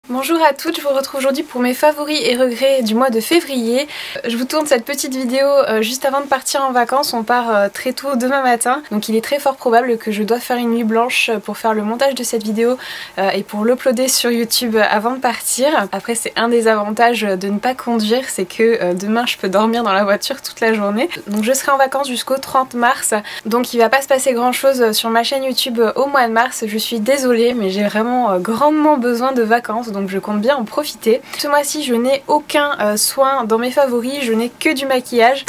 Bonjour à toutes, je vous retrouve aujourd'hui pour mes favoris et regrets du mois de février. Je vous tourne cette petite vidéo juste avant de partir en vacances. On part très tôt demain matin, donc il est très fort probable que je doive faire une nuit blanche pour faire le montage de cette vidéo et pour l'uploader sur YouTube avant de partir. Après, c'est un des avantages de ne pas conduire, c'est que demain je peux dormir dans la voiture toute la journée. Donc je serai en vacances jusqu'au 30 mars, donc il va pas se passer grand chose sur ma chaîne YouTube au mois de mars. Je suis désolée, mais j'ai vraiment grandement besoin de vacances, donc je compte bien en profiter. Ce mois-ci je n'ai aucun soin dans mes favoris, je n'ai que du maquillage,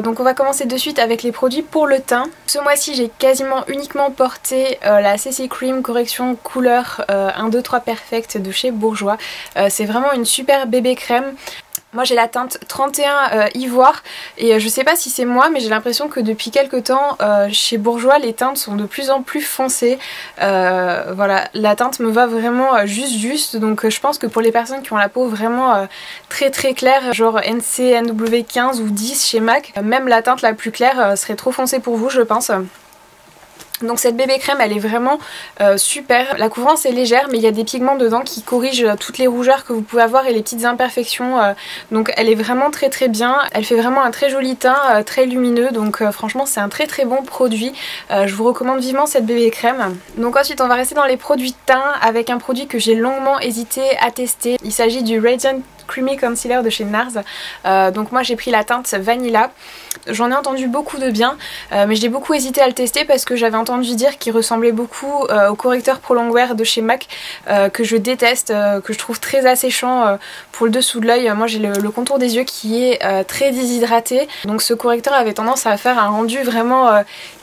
donc on va commencer de suite avec les produits pour le teint. Ce mois-ci j'ai quasiment uniquement porté la CC Cream correction couleur 1, 2, 3 Perfect de chez Bourjois. C'est vraiment une super bébé crème. Moi j'ai la teinte 31 ivoire et je sais pas si c'est moi, mais j'ai l'impression que depuis quelques temps chez Bourjois les teintes sont de plus en plus foncées. Voilà, la teinte me va vraiment juste, donc je pense que pour les personnes qui ont la peau vraiment très claire, genre NC, NW15 ou 10 chez MAC, même la teinte la plus claire serait trop foncée pour vous je pense. Donc cette bébé crème elle est vraiment super. La couvrance est légère mais il y a des pigments dedans qui corrigent toutes les rougeurs que vous pouvez avoir et les petites imperfections. Donc elle est vraiment très bien. Elle fait vraiment un très joli teint, très lumineux. Donc franchement c'est un très bon produit. Je vous recommande vivement cette bébé crème. Donc ensuite on va rester dans les produits de teint avec un produit que j'ai longuement hésité à tester. Il s'agit du Radiant Creamy Concealer de chez NARS. Donc moi j'ai pris la teinte Vanilla. J'en ai entendu beaucoup de bien mais j'ai beaucoup hésité à le tester parce que j'avais entendu dire qu'il ressemblait beaucoup au correcteur Pro Longwear de chez MAC que je déteste, que je trouve très asséchant pour le dessous de l'œil. Moi j'ai le contour des yeux qui est très déshydraté, donc ce correcteur avait tendance à faire un rendu vraiment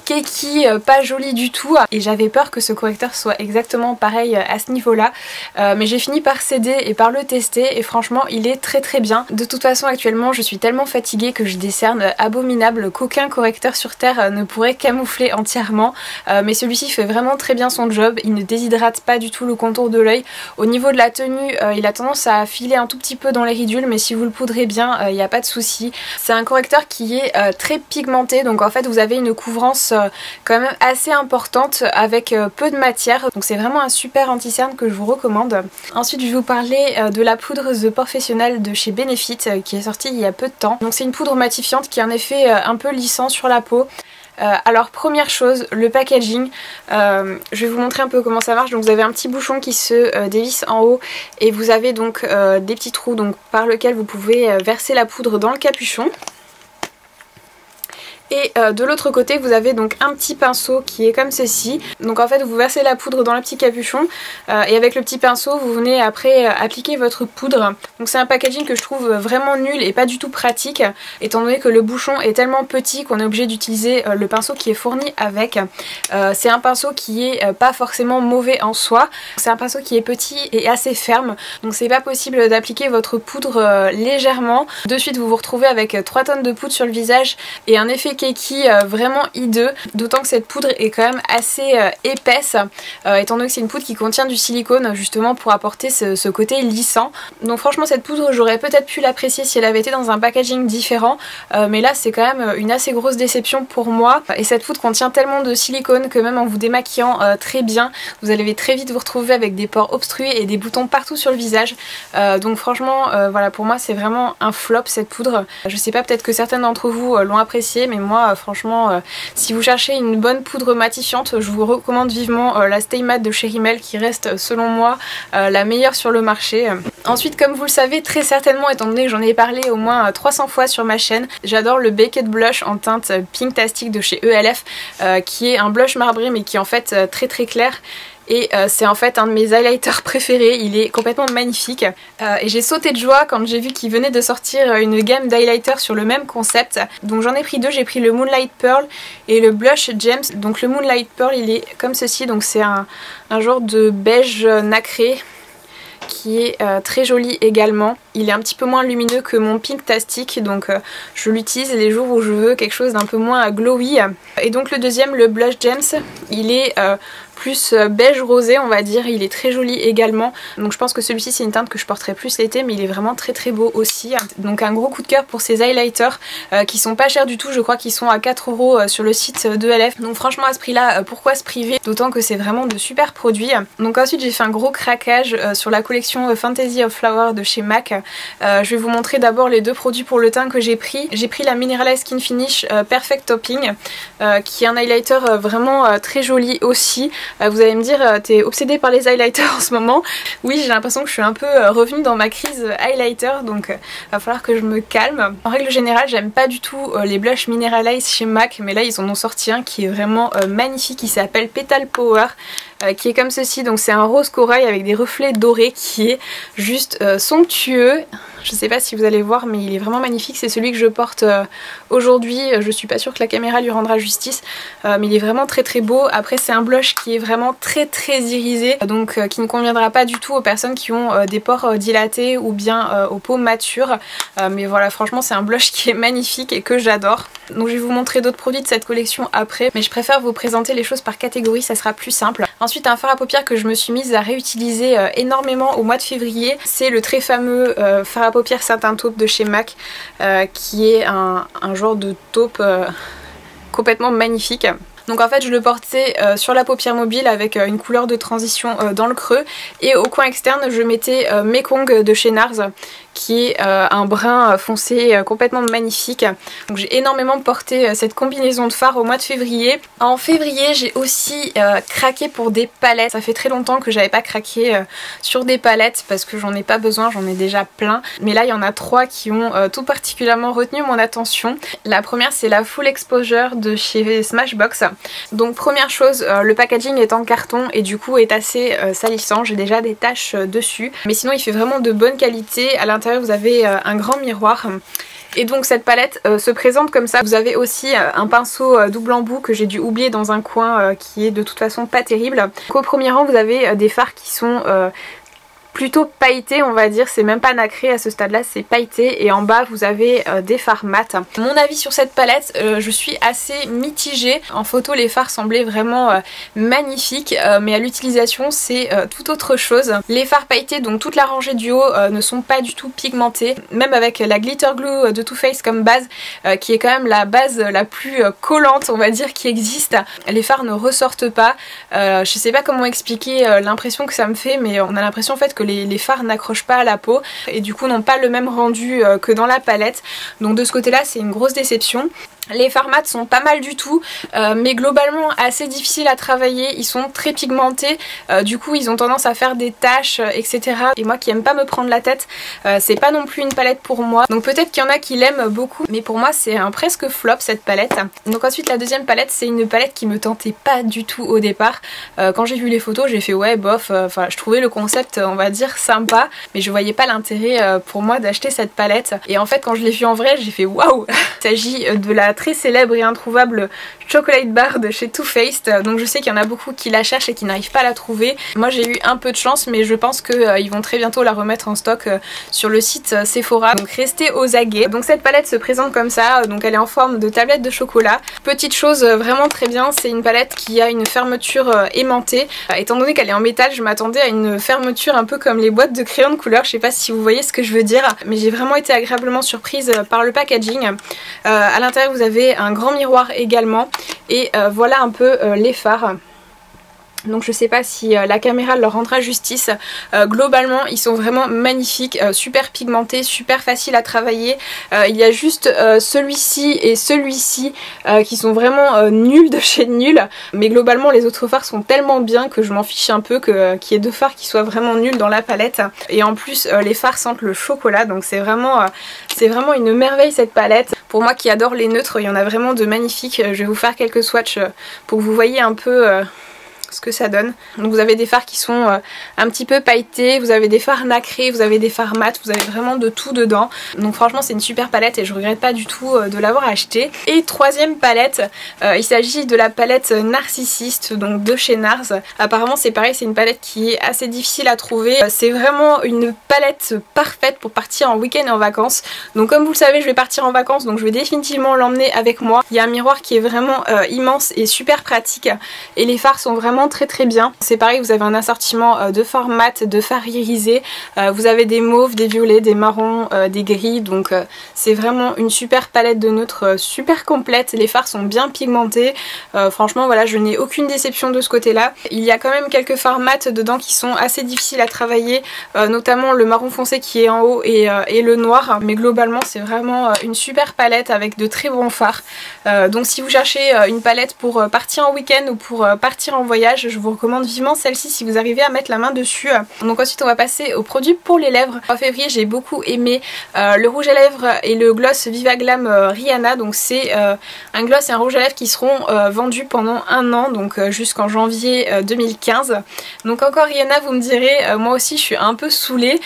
cakey, pas joli du tout, et j'avais peur que ce correcteur soit exactement pareil à ce niveau là, mais j'ai fini par céder et par le tester et franchement il est très bien. De toute façon actuellement je suis tellement fatiguée que je décerne abominable qu'aucun correcteur sur terre ne pourrait camoufler entièrement, mais celui-ci fait vraiment très bien son job. Il ne déshydrate pas du tout le contour de l'œil. Au niveau de la tenue il a tendance à filer un tout petit peu dans les ridules, mais si vous le poudrez bien il n'y a pas de souci. C'est un correcteur qui est très pigmenté, donc en fait vous avez une couvrance quand même assez importante avec peu de matière, donc c'est vraiment un super anti-cerne que je vous recommande. Ensuite je vais vous parler de la poudre The Professional de chez Benefit qui est sortie il y a peu de temps. Donc c'est une poudre matifiante qui a un effet un peu lissant sur la peau. Alors première chose, le packaging, je vais vous montrer un peu comment ça marche. Donc vous avez un petit bouchon qui se dévisse en haut et vous avez donc des petits trous donc, par lesquels vous pouvez verser la poudre dans le capuchon. Et de l'autre côté vous avez donc un petit pinceau qui est comme ceci. Donc en fait vous versez la poudre dans le petit capuchon et avec le petit pinceau vous venez après appliquer votre poudre. Donc c'est un packaging que je trouve vraiment nul et pas du tout pratique, étant donné que le bouchon est tellement petit qu'on est obligé d'utiliser le pinceau qui est fourni avec. C'est un pinceau qui est pas forcément mauvais en soi, c'est un pinceau qui est petit et assez ferme, donc c'est pas possible d'appliquer votre poudre légèrement. De suite vous vous retrouvez avec 3 tonnes de poudre sur le visage et un effet cakey vraiment hideux, d'autant que cette poudre est quand même assez épaisse étant donné que c'est une poudre qui contient du silicone justement pour apporter ce côté lissant. Donc franchement cette poudre j'aurais peut-être pu l'apprécier si elle avait été dans un packaging différent, mais là c'est quand même une assez grosse déception pour moi, et cette poudre contient tellement de silicone que même en vous démaquillant très bien vous allez très vite vous retrouver avec des pores obstrués et des boutons partout sur le visage. Donc franchement voilà, pour moi c'est vraiment un flop cette poudre. Je sais pas, peut-être que certains d'entre vous l'ont apprécié, mais moi franchement si vous cherchez une bonne poudre matifiante je vous recommande vivement la Stay Matte de chez Rimmel qui reste selon moi la meilleure sur le marché. Ensuite comme vous le savez très certainement, étant donné que j'en ai parlé au moins 300 fois sur ma chaîne, j'adore le Baked Blush en teinte Pinktastic de chez ELF qui est un blush marbré mais qui est en fait très clair. Et c'est en fait un de mes highlighters préférés, il est complètement magnifique. Et j'ai sauté de joie quand j'ai vu qu'il venait de sortir une gamme d'highlighters sur le même concept. Donc j'en ai pris deux, j'ai pris le Moonlight Pearl et le Blush Gems. Donc le Moonlight Pearl il est comme ceci, donc c'est un genre de beige nacré qui est très joli également. Il est un petit peu moins lumineux que mon Pinktastic, donc je l'utilise les jours où je veux quelque chose d'un peu moins glowy. Et donc le deuxième, le Blush Gems, il est plus beige rosé on va dire, il est très joli également. Donc je pense que celui-ci c'est une teinte que je porterai plus l'été, mais il est vraiment très très beau aussi. Donc un gros coup de cœur pour ces highlighters qui sont pas chers du tout, je crois qu'ils sont à 4 € sur le site de LF. Donc franchement à ce prix là, pourquoi se priver, d'autant que c'est vraiment de super produits. Donc ensuite j'ai fait un gros craquage sur la collection Fantasy of Flower de chez MAC. Je vais vous montrer d'abord les deux produits pour le teint que j'ai pris. J'ai pris la Mineralize Skin Finish Perfect Topping qui est un highlighter vraiment très joli aussi. Vous allez me dire t'es obsédée par les highlighters en ce moment. Oui, j'ai l'impression que je suis un peu revenue dans ma crise highlighter, donc va falloir que je me calme. En règle générale j'aime pas du tout les blushs Mineralize chez MAC, mais là ils en ont sorti un qui est vraiment magnifique, il s'appelle Petal Power, qui est comme ceci. Donc c'est un rose corail avec des reflets dorés qui est juste somptueux. Je sais pas si vous allez voir, mais il est vraiment magnifique. C'est celui que je porte aujourd'hui. Je suis pas sûre que la caméra lui rendra justice, mais il est vraiment très très beau. Après c'est un blush qui est vraiment très très irisé, donc qui ne conviendra pas du tout aux personnes qui ont des pores dilatés ou bien aux peaux matures. Mais voilà, franchement c'est un blush qui est magnifique et que j'adore. Donc je vais vous montrer d'autres produits de cette collection après, mais je préfère vous présenter les choses par catégorie, ça sera plus simple. Ensuite un fard à paupières que je me suis mise à réutiliser énormément au mois de février, c'est le très fameux fard à paupières satin taupe de chez MAC, qui est un genre de taupe complètement magnifique. Donc en fait je le portais sur la paupière mobile avec une couleur de transition dans le creux, et au coin externe je mettais Mekong de chez NARS, qui est un brun foncé complètement magnifique. Donc j'ai énormément porté cette combinaison de fard au mois de février. En février j'ai aussi craqué pour des palettes. Ça fait très longtemps que j'avais pas craqué sur des palettes parce que j'en ai pas besoin, j'en ai déjà plein. Mais là il y en a 3 qui ont tout particulièrement retenu mon attention. La première c'est la Full Exposure de chez Smashbox. Donc première chose, le packaging est en carton et du coup est assez salissant, j'ai déjà des taches dessus. Mais sinon il fait vraiment de bonne qualité. À l'intérieur vous avez un grand miroir. Et donc cette palette se présente comme ça. Vous avez aussi un pinceau double embout que j'ai dû oublier dans un coin qui est de toute façon pas terrible. Donc, au premier rang vous avez des fards qui sont plutôt pailleté on va dire, c'est même pas nacré à ce stade là, c'est pailleté, et en bas vous avez des fards mat. Mon avis sur cette palette, je suis assez mitigée. En photo les fards semblaient vraiment magnifiques, mais à l'utilisation c'est tout autre chose. Les fards pailletés, donc toute la rangée du haut, ne sont pas du tout pigmentés, même avec la glitter glue de Too Faced comme base, qui est quand même la base la plus collante on va dire qui existe. Les fards ne ressortent pas, je sais pas comment expliquer l'impression que ça me fait, mais on a l'impression en fait que les fards n'accrochent pas à la peau et du coup n'ont pas le même rendu que dans la palette. Donc de ce côté là c'est une grosse déception. Les fards mat sont pas mal du tout, mais globalement assez difficiles à travailler, ils sont très pigmentés, du coup ils ont tendance à faire des taches, etc. Et moi qui aime pas me prendre la tête, c'est pas non plus une palette pour moi. Donc peut-être qu'il y en a qui l'aiment beaucoup, mais pour moi c'est un presque flop cette palette. Donc ensuite la deuxième palette, c'est une palette qui me tentait pas du tout au départ. Quand j'ai vu les photos j'ai fait ouais bof, enfin je trouvais le concept on va dire sympa, mais je voyais pas l'intérêt pour moi d'acheter cette palette. Et en fait quand je l'ai vue en vrai j'ai fait waouh. Il s'agit de la très célèbre et introuvable Chocolate Bar de chez Too Faced. Donc je sais qu'il y en a beaucoup qui la cherchent et qui n'arrivent pas à la trouver. Moi j'ai eu un peu de chance, mais je pense qu'ils vont très bientôt la remettre en stock sur le site Sephora. Donc restez aux aguets. Donc cette palette se présente comme ça, donc elle est en forme de tablette de chocolat. Petite chose vraiment très bien, c'est une palette qui a une fermeture aimantée. Étant donné qu'elle est en métal, je m'attendais à une fermeture un peu comme les boîtes de crayons de couleur. Je sais pas si vous voyez ce que je veux dire, mais j'ai vraiment été agréablement surprise par le packaging. À l'intérieur vous avez un grand miroir également, et voilà un peu les fards. Donc je sais pas si la caméra leur rendra justice. Globalement ils sont vraiment magnifiques, super pigmentés, super faciles à travailler. Il y a juste celui-ci et celui-ci qui sont vraiment nuls de chez nuls. Mais globalement les autres fards sont tellement bien que je m'en fiche un peu qu'il y ait deux fards qui soient vraiment nuls dans la palette. Et en plus les fards sentent le chocolat, donc c'est vraiment une merveille cette palette. Pour moi qui adore les neutres, il y en a vraiment de magnifiques. Je vais vous faire quelques swatchs pour que vous voyez un peu ce que ça donne. Donc vous avez des fards qui sont un petit peu pailletés, vous avez des fards nacrés, vous avez des fards mat, vous avez vraiment de tout dedans. Donc franchement c'est une super palette et je regrette pas du tout de l'avoir achetée. Et troisième palette, il s'agit de la palette Narcissiste, donc de chez NARS. Apparemment c'est pareil, c'est une palette qui est assez difficile à trouver. C'est vraiment une palette parfaite pour partir en week-end et en vacances. Donc comme vous le savez je vais partir en vacances, donc je vais définitivement l'emmener avec moi. Il y a un miroir qui est vraiment immense et super pratique, et les fards sont vraiment vraiment très bien. C'est pareil, vous avez un assortiment de fards mat, de fards irisés, vous avez des mauves, des violets, des marrons, des gris, donc c'est vraiment une super palette de neutres super complète. Les fards sont bien pigmentés, franchement voilà, je n'ai aucune déception de ce côté là. Il y a quand même quelques fards mat dedans qui sont assez difficiles à travailler, notamment le marron foncé qui est en haut et le noir, mais globalement c'est vraiment une super palette avec de très bons fards. Donc si vous cherchez une palette pour partir en week-end ou pour partir en voyage, je vous recommande vivement celle-ci si vous arrivez à mettre la main dessus. Donc ensuite on va passer aux produits pour les lèvres. En février j'ai beaucoup aimé le rouge à lèvres et le gloss Viva Glam Rihanna. Donc c'est un gloss et un rouge à lèvres qui seront vendus pendant un an, donc jusqu'en janvier 2015. Donc encore Rihanna, vous me direz, moi aussi je suis un peu saoulée,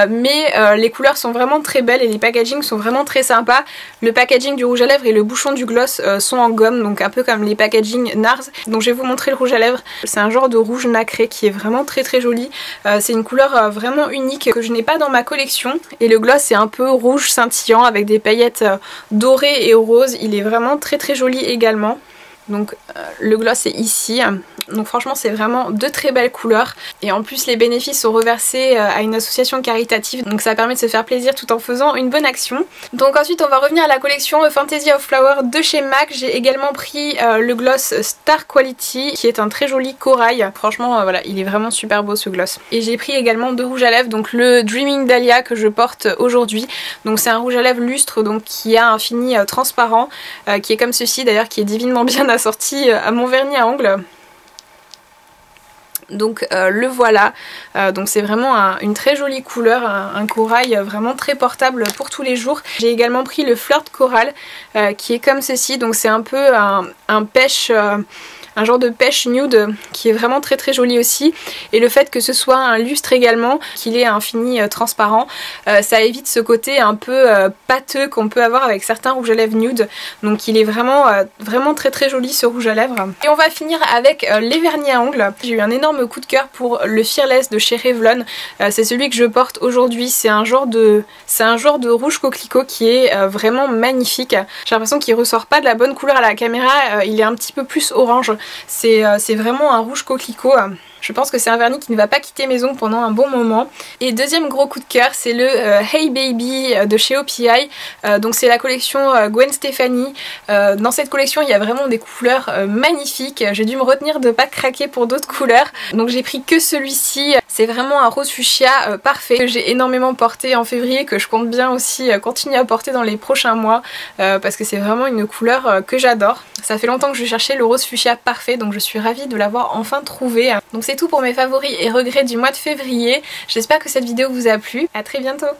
mais les couleurs sont vraiment très belles et les packagings sont vraiment très sympas. Le packaging du rouge à lèvres et le bouchon du gloss sont en gomme, donc un peu comme les packaging NARS. Donc je vais vous montrer le rouge à lèvres. C'est un genre de rouge nacré qui est vraiment très joli. C'est une couleur vraiment unique que je n'ai pas dans ma collection. Et le gloss c'est un peu rouge scintillant avec des paillettes dorées et roses. Il est vraiment très joli également. Donc le gloss est ici, donc franchement c'est vraiment de très belles couleurs et en plus les bénéfices sont reversés à une association caritative, donc ça permet de se faire plaisir tout en faisant une bonne action. Donc ensuite on va revenir à la collection Fantasy of Flower de chez MAC. J'ai également pris le gloss Star Quality qui est un très joli corail, franchement voilà, il est vraiment super beau ce gloss. Et j'ai pris également deux rouges à lèvres, donc le Dreaming Dahlia que je porte aujourd'hui, donc c'est un rouge à lèvres lustre, donc qui a un fini transparent, qui est comme ceci d'ailleurs, qui est divinement bien assorti à mon vernis à ongles. Donc le voilà, donc c'est vraiment une très jolie couleur, un corail vraiment très portable pour tous les jours. J'ai également pris le Flirt Coral qui est comme ceci, donc c'est un peu un pêche... un genre de pêche nude qui est vraiment très joli aussi, et le fait que ce soit un lustre également, qu'il ait un fini transparent, ça évite ce côté un peu pâteux qu'on peut avoir avec certains rouges à lèvres nude. Donc il est vraiment très joli ce rouge à lèvres. Et on va finir avec les vernis à ongles. J'ai eu un énorme coup de cœur pour le Fearless de chez Revlon, c'est celui que je porte aujourd'hui. C'est un genre de rouge coquelicot qui est vraiment magnifique. J'ai l'impression qu'il ressort pas de la bonne couleur à la caméra, il est un petit peu plus orange. C'est vraiment un rouge coquelicot. Je pense que c'est un vernis qui ne va pas quitter mes ongles pendant un bon moment. Et deuxième gros coup de cœur, c'est le Hey Baby de chez OPI. Donc c'est la collection Gwen Stefani. Dans cette collection il y a vraiment des couleurs magnifiques. J'ai dû me retenir de ne pas craquer pour d'autres couleurs. Donc j'ai pris que celui-ci. C'est vraiment un rose fuchsia parfait que j'ai énormément porté en février, que je compte bien aussi continuer à porter dans les prochains mois, parce que c'est vraiment une couleur que j'adore. Ça fait longtemps que je cherchais le rose fuchsia parfait, donc je suis ravie de l'avoir enfin trouvé. Donc c'est tout pour mes favoris et regrets du mois de février. J'espère que cette vidéo vous a plu. À très bientôt.